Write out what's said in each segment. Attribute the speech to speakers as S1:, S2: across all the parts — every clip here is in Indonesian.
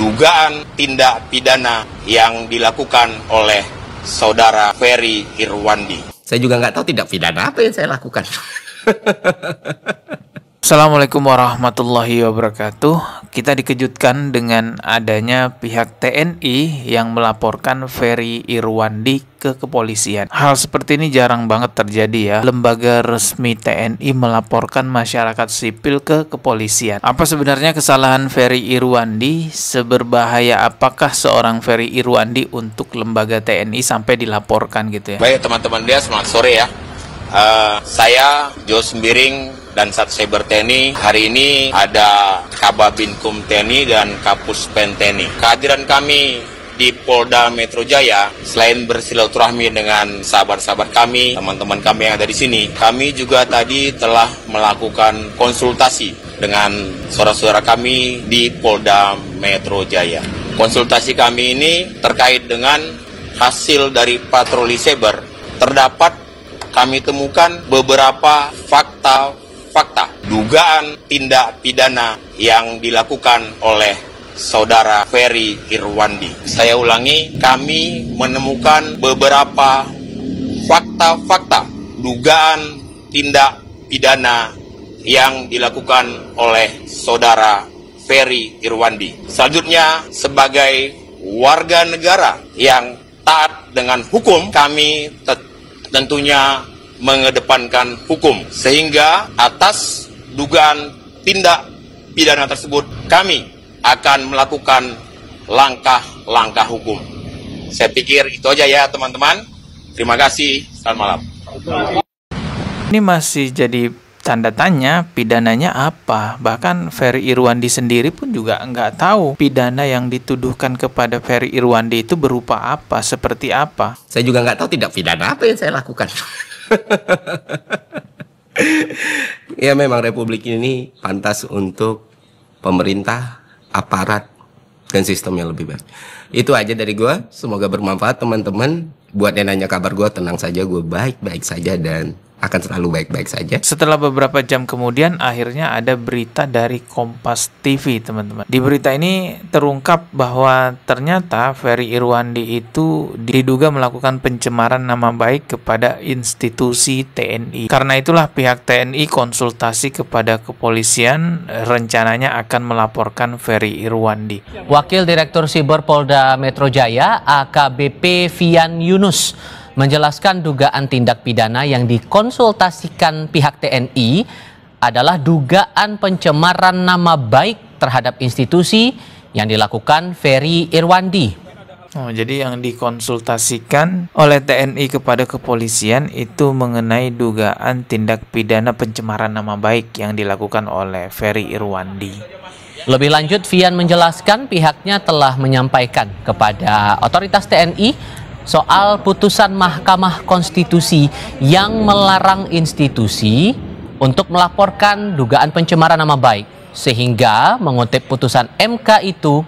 S1: dugaan tindak pidana yang dilakukan oleh saudara Ferry Irwandi.
S2: Saya juga nggak tahu tindak pidana apa yang saya lakukan.
S3: Assalamualaikum warahmatullahi wabarakatuh. Kita dikejutkan dengan adanya pihak TNI yang melaporkan Ferry Irwandi ke kepolisian. Hal seperti ini jarang banget terjadi ya. Lembaga resmi TNI melaporkan masyarakat sipil ke kepolisian. Apa sebenarnya kesalahan Ferry Irwandi? Seberbahaya apakah seorang Ferry Irwandi untuk lembaga TNI sampai dilaporkan gitu ya?
S1: Baik teman-teman dia, selamat sore ya. Saya Jos Sembiring dan Sat Cyber TNI. Hari ini ada Kababinkum TNI dan Kapus Pen TNI. Kehadiran kami di Polda Metro Jaya, selain bersilaturahmi dengan sahabat-sahabat kami, teman-teman kami yang ada di sini, kami juga tadi telah melakukan konsultasi dengan saudara-saudara kami di Polda Metro Jaya. Konsultasi kami ini terkait dengan hasil dari patroli cyber. Terdapat kami temukan beberapa fakta dugaan tindak pidana yang dilakukan oleh saudara Ferry Irwandi. Saya ulangi, kami menemukan beberapa fakta dugaan tindak pidana yang dilakukan oleh saudara Ferry Irwandi. Selanjutnya, sebagai warga negara yang taat dengan hukum, kami tentunya mengedepankan hukum, sehingga atas dugaan tindak pidana tersebut kami akan melakukan langkah-langkah hukum. Saya pikir itu aja ya teman-teman. Terima kasih, selamat malam.
S3: Ini masih jadi tanda tanya, pidananya apa? Bahkan Ferry Irwandi sendiri pun juga nggak tahu pidana yang dituduhkan kepada Ferry Irwandi itu berupa apa, seperti apa.
S2: Saya juga nggak tahu tindak pidana apa yang saya lakukan. Ya memang Republik ini pantas untuk pemerintah, aparat, dan sistem yang lebih baik. Itu aja dari gue. Semoga bermanfaat teman-teman. Buat yang nanya kabar gue, tenang saja, gue baik-baik saja dan akan selalu baik-baik saja.
S3: Setelah beberapa jam kemudian, akhirnya ada berita dari Kompas TV, teman-teman. Di berita ini terungkap bahwa ternyata Ferry Irwandi itu diduga melakukan pencemaran nama baik kepada institusi TNI. Karena itulah pihak TNI konsultasi kepada kepolisian, rencananya akan melaporkan Ferry Irwandi.
S4: Wakil Direktur Siber Polda Metro Jaya, AKBP Fian Yunus, menjelaskan dugaan tindak pidana yang dikonsultasikan pihak TNI adalah dugaan pencemaran nama baik terhadap institusi yang dilakukan Ferry Irwandi.
S3: Jadi yang dikonsultasikan oleh TNI kepada kepolisian itu mengenai dugaan tindak pidana pencemaran nama baik yang dilakukan oleh Ferry Irwandi.
S4: Lebih lanjut, Fian menjelaskan pihaknya telah menyampaikan kepada otoritas TNI soal putusan Mahkamah Konstitusi yang melarang institusi untuk melaporkan dugaan pencemaran nama baik. Sehingga mengutip putusan MK itu,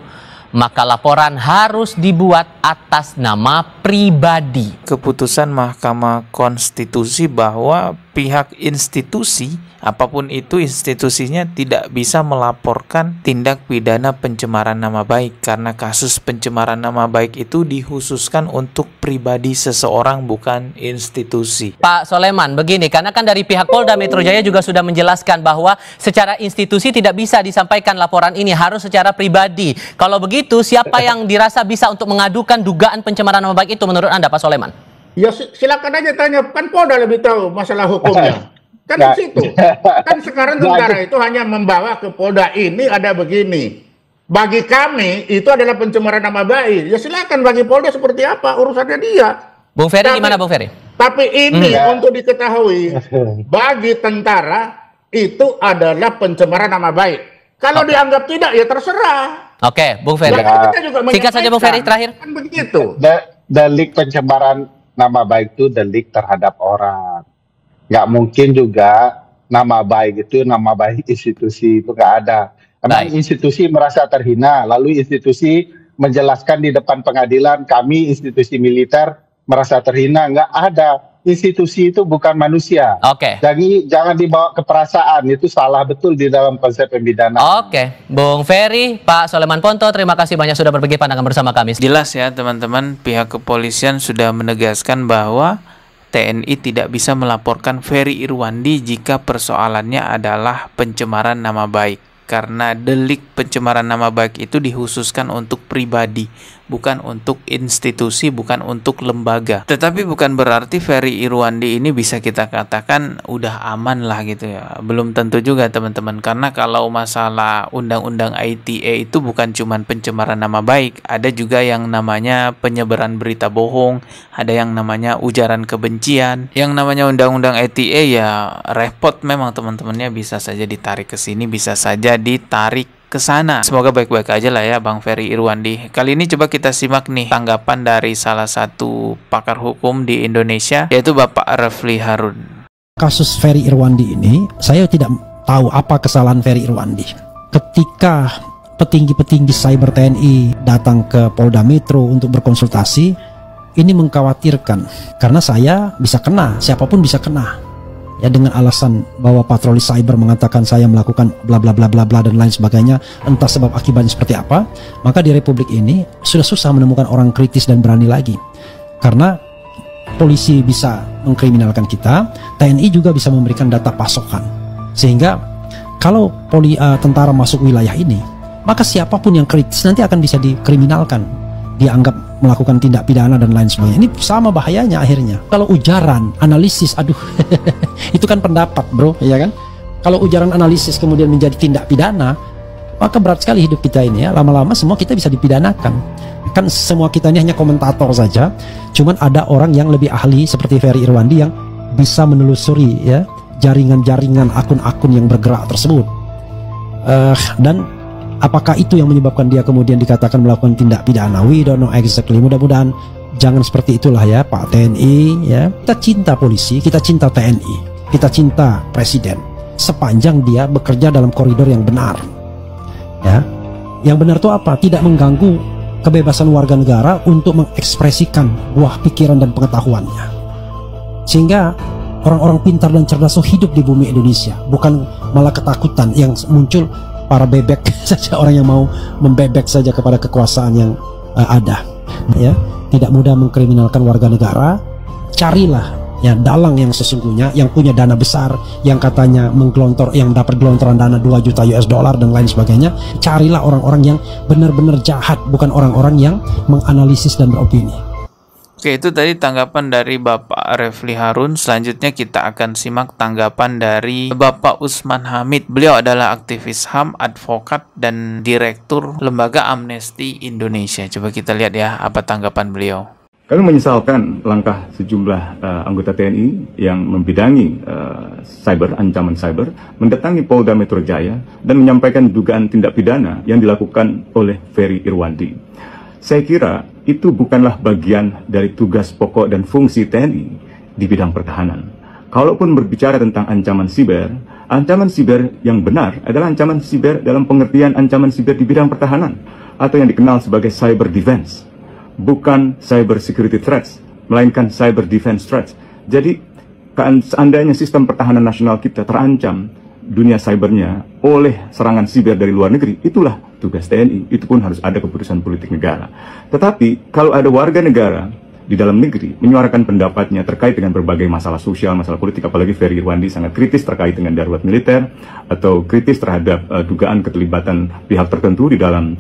S4: maka laporan harus dibuat atas nama pribadi.
S3: Keputusan Mahkamah Konstitusi bahwa pihak institusi, apapun itu institusinya, tidak bisa melaporkan tindak pidana pencemaran nama baik karena kasus pencemaran nama baik itu dikhususkan untuk pribadi seseorang, bukan institusi.
S4: Pak Soleman, begini, karena kan dari pihak Polda Metro Jaya juga sudah menjelaskan bahwa secara institusi tidak bisa disampaikan laporan ini, harus secara pribadi. Kalau begitu, siapa yang dirasa bisa untuk mengadukan dugaan pencemaran nama baik itu menurut Anda, Pak Soleman?
S5: Ya silakan aja tanya, kan Polda lebih tahu masalah hukumnya. Kan di situ. Kan sekarang tentara itu hanya membawa ke Polda ini ada begini. Bagi kami itu adalah pencemaran nama baik. Ya silakan bagi Polda seperti apa, urusannya dia.
S4: Bung Ferry gimana Bung Ferry?
S5: Tapi ini untuk diketahui, bagi tentara itu adalah pencemaran nama baik. Kalau dianggap tidak ya terserah.
S4: Oke, Bung Ferry. Singkat saja Bung Ferry terakhir.
S5: Kan begitu.
S6: Delik pencemaran nama baik itu delik terhadap orang. Nggak mungkin juga nama baik itu nama baik institusi itu nggak ada. Karena institusi merasa terhina, lalu institusi menjelaskan di depan pengadilan kami institusi militer merasa terhina, nggak ada. institusi itu bukan manusia.
S4: Oke.
S6: Jadi jangan dibawa ke perasaan, itu salah betul di dalam konsep pemidanaan.
S4: Oke, Bung Ferry, Pak Soleman Ponto, terima kasih banyak sudah berbagi pandangan bersama kami.
S3: Jelas ya teman-teman, pihak kepolisian sudah menegaskan bahwa TNI tidak bisa melaporkan Ferry Irwandi jika persoalannya adalah pencemaran nama baik. Karena delik pencemaran nama baik itu dikhususkan untuk pribadi, bukan untuk institusi, bukan untuk lembaga. Tetapi bukan berarti Ferry Irwandi ini bisa kita katakan udah aman lah gitu ya. Belum tentu juga teman-teman, karena kalau masalah undang-undang ITE itu bukan cuman pencemaran nama baik, ada juga yang namanya penyebaran berita bohong, ada yang namanya ujaran kebencian. Yang namanya undang-undang ITE ya repot memang teman-temannya, bisa saja ditarik ke sini, bisa saja ditarik ke sana. Semoga baik-baik aja lah ya Bang Ferry Irwandi. Kali ini coba kita simak nih tanggapan dari salah satu pakar hukum di Indonesia, yaitu Bapak Refli Harun.
S7: Kasus Ferry Irwandi ini, saya tidak tahu apa kesalahan Ferry Irwandi. Ketika petinggi-petinggi cyber TNI datang ke Polda Metro untuk berkonsultasi, ini mengkhawatirkan karena saya bisa kena, siapapun bisa kena. Ya, dengan alasan bahwa patroli cyber mengatakan saya melakukan bla bla bla bla bla dan lain sebagainya, entah sebab akibatnya seperti apa, maka di Republik ini sudah susah menemukan orang kritis dan berani lagi. Karena polisi bisa mengkriminalkan kita, TNI juga bisa memberikan data pasokan. Sehingga kalau tentara masuk wilayah ini, maka siapapun yang kritis nanti akan bisa dikriminalkan, dianggap melakukan tindak pidana dan lain sebagainya. Ini sama bahayanya akhirnya. Kalau ujaran, analisis, aduh, itu kan pendapat bro, ya kan? Kalau ujaran analisis kemudian menjadi tindak pidana, maka berat sekali hidup kita ini ya. Lama-lama semua kita bisa dipidanakan. Kan semua kita ini hanya komentator saja. Cuman ada orang yang lebih ahli seperti Ferry Irwandi yang bisa menelusuri ya jaringan-jaringan akun-akun yang bergerak tersebut. Dan apakah itu yang menyebabkan dia kemudian dikatakan melakukan tindak pidana? We don't know exactly. Mudah-mudahan jangan seperti itulah ya Pak TNI ya. Kita cinta polisi, kita cinta TNI, kita cinta presiden sepanjang dia bekerja dalam koridor yang benar. Ya. Yang benar itu apa? Tidak mengganggu kebebasan warga negara untuk mengekspresikan buah pikiran dan pengetahuannya. Sehingga orang-orang pintar dan cerdas hidup di bumi Indonesia, bukan malah ketakutan yang muncul para bebek saja, orang yang mau membebek saja kepada kekuasaan yang ada ya. Tidak mudah mengkriminalkan warga negara. Carilah ya dalang yang sesungguhnya, yang punya dana besar, yang katanya menggelontor, yang dapat gelontoran dana 2 juta US dollar dan lain sebagainya. Carilah orang-orang yang benar-benar jahat, bukan orang-orang yang menganalisis dan beropini.
S3: Oke, itu tadi tanggapan dari Bapak Refli Harun. Selanjutnya kita akan simak tanggapan dari Bapak Usman Hamid. Beliau adalah aktivis HAM, advokat, dan direktur Lembaga Amnesty Indonesia. Coba kita lihat ya apa tanggapan beliau.
S8: Kami menyesalkan langkah sejumlah anggota TNI yang membidangi ancaman cyber, mendatangi Polda Metro Jaya dan menyampaikan dugaan tindak pidana yang dilakukan oleh Ferry Irwandi. Saya kira itu bukanlah bagian dari tugas pokok dan fungsi TNI di bidang pertahanan. Kalaupun berbicara tentang ancaman siber yang benar adalah ancaman siber dalam pengertian ancaman siber di bidang pertahanan, atau yang dikenal sebagai cyber defense. Bukan cyber security threats, melainkan cyber defense threats. Jadi, seandainya sistem pertahanan nasional kita terancam dunia cybernya oleh serangan siber dari luar negeri, itulah tugas TNI. Itu pun harus ada keputusan politik negara. Tetapi kalau ada warga negara di dalam negeri menyuarakan pendapatnya terkait dengan berbagai masalah sosial, masalah politik, apalagi Ferry Irwandi sangat kritis terkait dengan darurat militer atau kritis terhadap dugaan keterlibatan pihak tertentu di dalam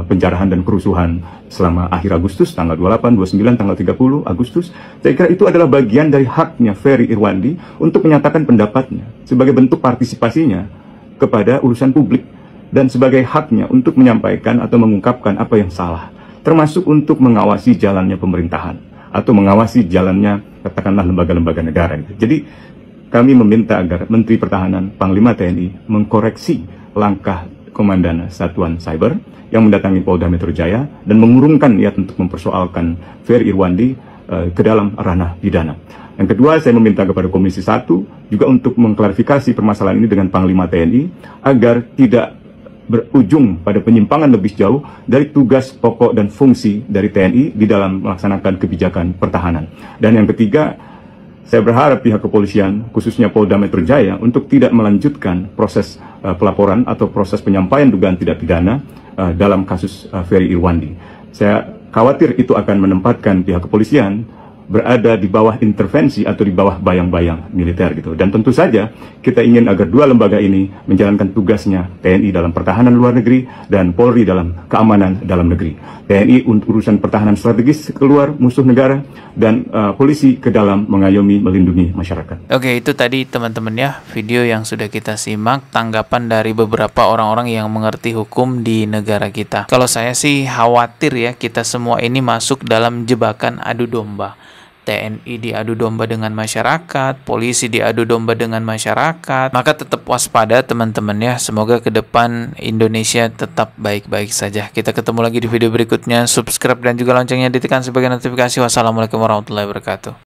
S8: penjarahan dan kerusuhan selama akhir Agustus, tanggal 28, 29, tanggal 30 Agustus. Saya kira itu adalah bagian dari haknya Ferry Irwandi untuk menyatakan pendapatnya sebagai bentuk partisipasinya kepada urusan publik dan sebagai haknya untuk menyampaikan atau mengungkapkan apa yang salah, termasuk untuk mengawasi jalannya pemerintahan atau mengawasi jalannya katakanlah lembaga-lembaga negara. Jadi kami meminta agar Menteri Pertahanan, Panglima TNI mengkoreksi langkah Komandan Satuan Cyber yang mendatangi Polda Metro Jaya dan mengurungkan niat untuk mempersoalkan Ferry Irwandi ke dalam ranah pidana. Yang kedua, saya meminta kepada Komisi 1 juga untuk mengklarifikasi permasalahan ini dengan Panglima TNI agar tidak berujung pada penyimpangan lebih jauh dari tugas pokok dan fungsi dari TNI di dalam melaksanakan kebijakan pertahanan. Dan yang ketiga, Saya berharap pihak kepolisian, khususnya Polda Metro Jaya, untuk tidak melanjutkan proses pelaporan atau proses penyampaian dugaan tidak pidana dalam kasus Ferry Irwandi. Saya khawatir itu akan menempatkan pihak kepolisian berada di bawah intervensi atau di bawah bayang-bayang militer gitu. Dan tentu saja kita ingin agar dua lembaga ini menjalankan tugasnya, TNI dalam pertahanan luar negeri dan Polri dalam keamanan dalam negeri. TNI untuk urusan pertahanan strategis keluar musuh negara dan polisi ke dalam mengayomi melindungi masyarakat.
S3: Oke, itu tadi teman-teman ya video yang sudah kita simak tanggapan dari beberapa orang-orang yang mengerti hukum di negara kita. Kalau saya sih khawatir ya kita semua ini masuk dalam jebakan adu domba. TNI diadu domba dengan masyarakat, polisi diadu domba dengan masyarakat. Maka tetap waspada teman-teman ya. Semoga ke depan Indonesia tetap baik-baik saja. Kita ketemu lagi di video berikutnya. Subscribe dan juga loncengnya ditekan sebagai notifikasi. Wassalamualaikum warahmatullahi wabarakatuh.